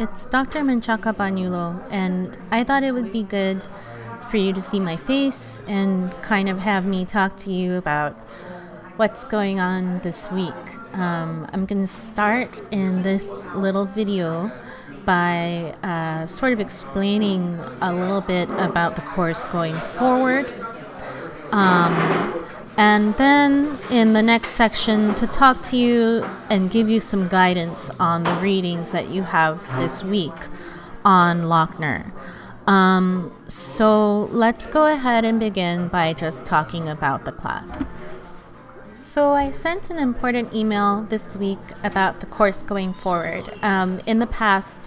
It's Dr. Menchaca Banyulo, and I thought it would be good for you to see my face and kind of have me talk to you about what's going on this week. I'm going to start in this little video by sort of explaining a little bit about the course going forward. And then in the next section to talk to you and give you some guidance on the readings that you have this week on Lochner. So let's go ahead and begin by just talking about the class. So I sent an important email this week about the course going forward. In the past,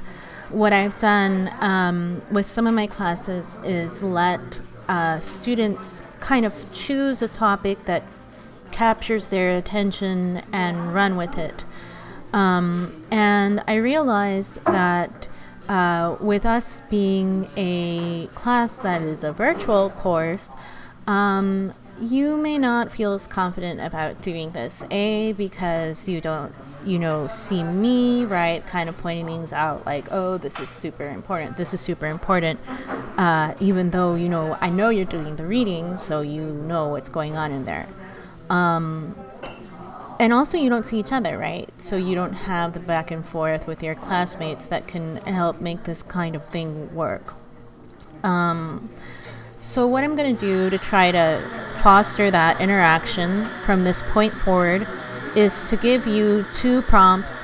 what I've done with some of my classes is let students kind of choose a topic that captures their attention and run with it. And I realized that with us being a class that is a virtual course, you may not feel as confident about doing this. Because you don't, see me, right, kind of pointing things out like, oh, this is super important, even though, I know you're doing the reading, so you know what's going on in there. And also you don't see each other, right? So you don't have the back and forth with your classmates that can help make this kind of thing work. So what I'm going to do to try to foster that interaction from this point forward is to give you 2 prompts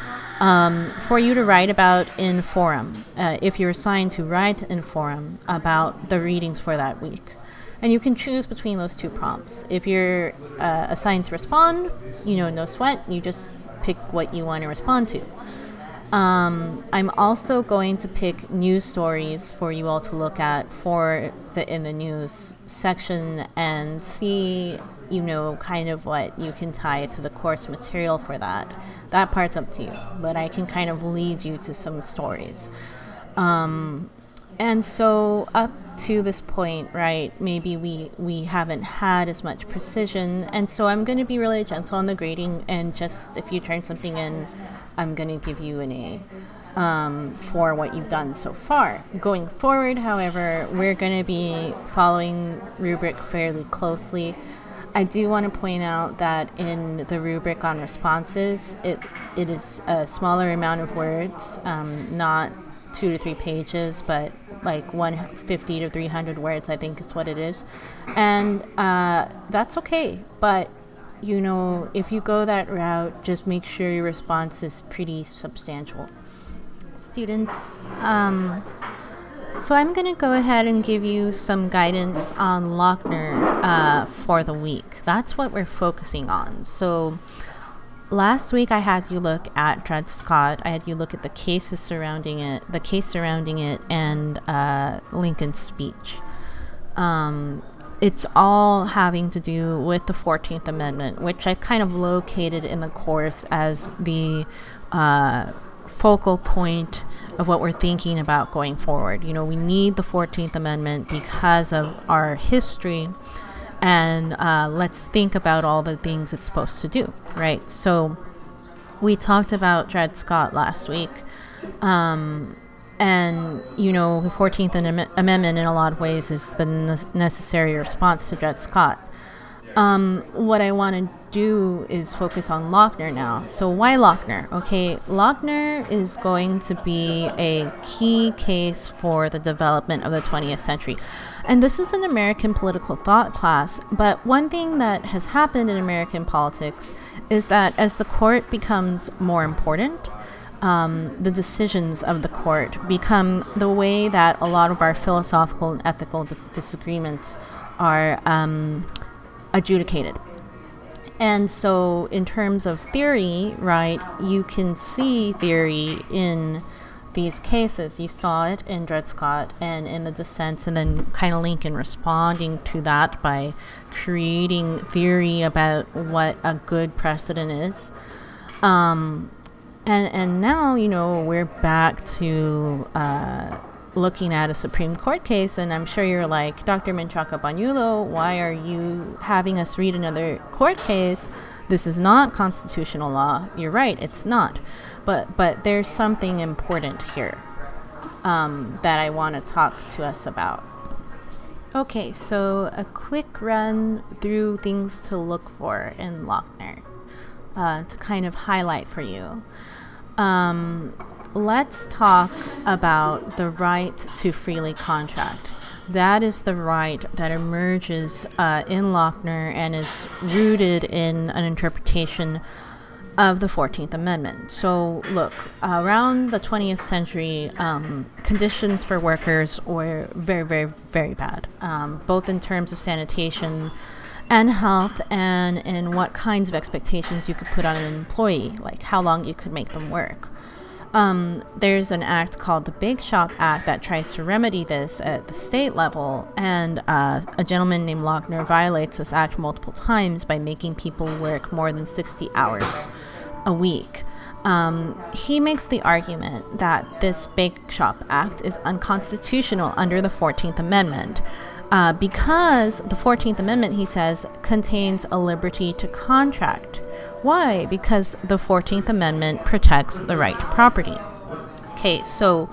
for you to write about in forum, if you're assigned to write in forum about the readings for that week. And you can choose between those 2 prompts. If you're assigned to respond, no sweat, you just pick what you want to respond to. I'm also going to pick news stories for you all to look at in the news section and see, kind of what you can tie to the course material for that. That part's up to you, but I can kind of lead you to some stories. And so up to this point, right, maybe we haven't had as much precision, and so I'm going to be really gentle on the grading, and just if you turn something in, I'm going to give you an A for what you've done so far. Going forward, however, we're going to be following rubric fairly closely. I do want to point out that in the rubric on responses, it is a smaller amount of words, not 2 to 3 pages, but like 150 to 300 words, I think is what it is. And that's okay, but if you go that route, just make sure your response is pretty substantial. Students, so I'm going to go ahead and give you some guidance on Lochner for the week. That's what we're focusing on. So last week I had you look at Dred Scott. I had you look at the cases surrounding it, and Lincoln's speech. It's all having to do with the 14th Amendment, which I've kind of located in the course as the focal point of what we're thinking about going forward. We need the 14th Amendment because of our history, and let's think about all the things it's supposed to do, right? So we talked about Dred Scott last week. And, the 14th Amendment in a lot of ways is the necessary response to Dred Scott. What I want to do is focus on Lochner now. So why Lochner? Okay, Lochner is going to be a key case for the development of the 20th century. And this is an American political thought class, but one thing that has happened in American politics is that as the court becomes more important, the decisions of the court become the way that a lot of our philosophical and ethical disagreements are adjudicated. And so in terms of theory, right, you can see theory in these cases. You saw it in Dred Scott and in the dissents, and then kind of Lincoln responding to that by creating theory about what a good precedent is. And now, we're back to looking at a Supreme Court case, and I'm sure you're like, Dr. Menchaca Banyulo, why are you having us read another court case? This is not constitutional law. You're right, it's not. But there's something important here. that I want to talk to us about. Okay, so a quick run through things to look for in Lochner to kind of highlight for you. Let's talk about the right to freely contract. That is the right that emerges in Lochner and is rooted in an interpretation of the 14th Amendment. So look, around the 20th century, conditions for workers were very, very, very bad, both in terms of sanitation and health, and in what kinds of expectations you could put on an employee, like how long you could make them work. There's an act called the Bake Shop Act that tries to remedy this at the state level, and a gentleman named Lochner violates this act multiple times by making people work more than 60 hours a week. He makes the argument that this Bake Shop Act is unconstitutional under the 14th Amendment because the 14th Amendment, he says, contains a liberty to contract. Why? Because the 14th Amendment protects the right to property. Okay, so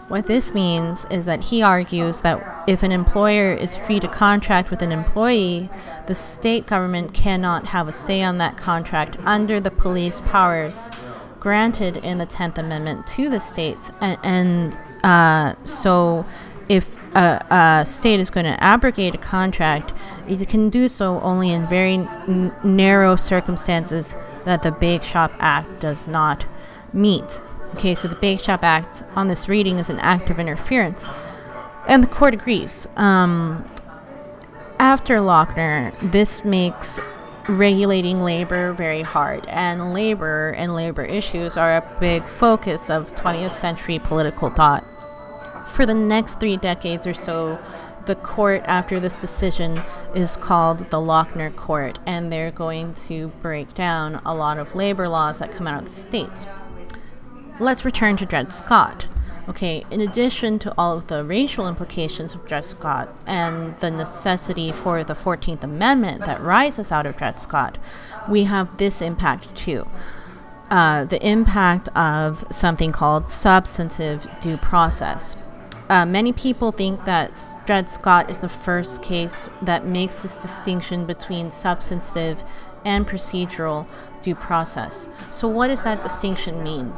what this means is that he argues that if an employer is free to contract with an employee, the state government cannot have a say on that contract under the police powers granted in the 10th Amendment to the states. So if a state is going to abrogate a contract, it can do so only in very narrow circumstances that the Bake Shop Act does not meet. Okay, so the Bake Shop Act on this reading is an act of interference, and the court agrees. After Lochner, this makes regulating labor very hard, and labor issues are a big focus of 20th century political thought. For the next 3 decades or so, the court after this decision is called the Lochner Court, and they're going to break down a lot of labor laws that come out of the states. Let's return to Dred Scott. Okay, in addition to all of the racial implications of Dred Scott and the necessity for the 14th Amendment that rises out of Dred Scott, we have this impact too. The impact of something called substantive due process. Many people think that Dred Scott is the first case that makes this distinction between substantive and procedural due process. So what does that distinction mean?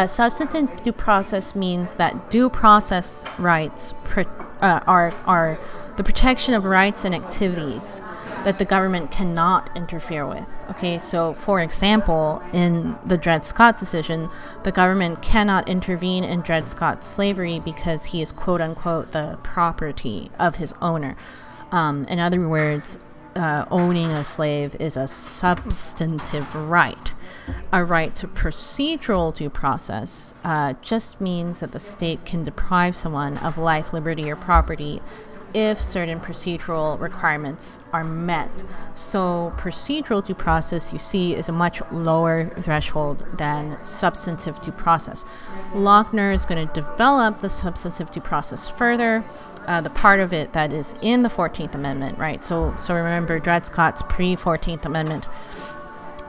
Substantive due process means that due process rights are the protection of rights and activities that the government cannot interfere with. Okay, so for example, in the Dred Scott decision, the government cannot intervene in Dred Scott's slavery because he is quote unquote the property of his owner. In other words, owning a slave is a substantive right. A right to procedural due process just means that the state can deprive someone of life, liberty, or property if certain procedural requirements are met. So procedural due process, you see, is a much lower threshold than substantive due process. Lochner is going to develop the substantive due process further, the part of it that is in the 14th Amendment, right? So remember, Dred Scott's pre-14th Amendment,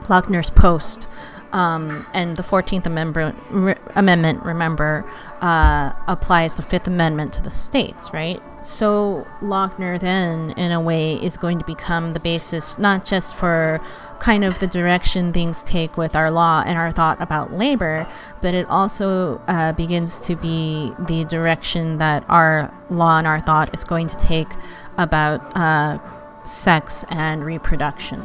Lochner's post, and the 14th Amendment, remember, applies the 5th Amendment to the states, right? So Lochner then, in a way, is going to become the basis not just for kind of the direction things take with our law and our thought about labor, but it also begins to be the direction that our law and our thought is going to take about sex and reproduction.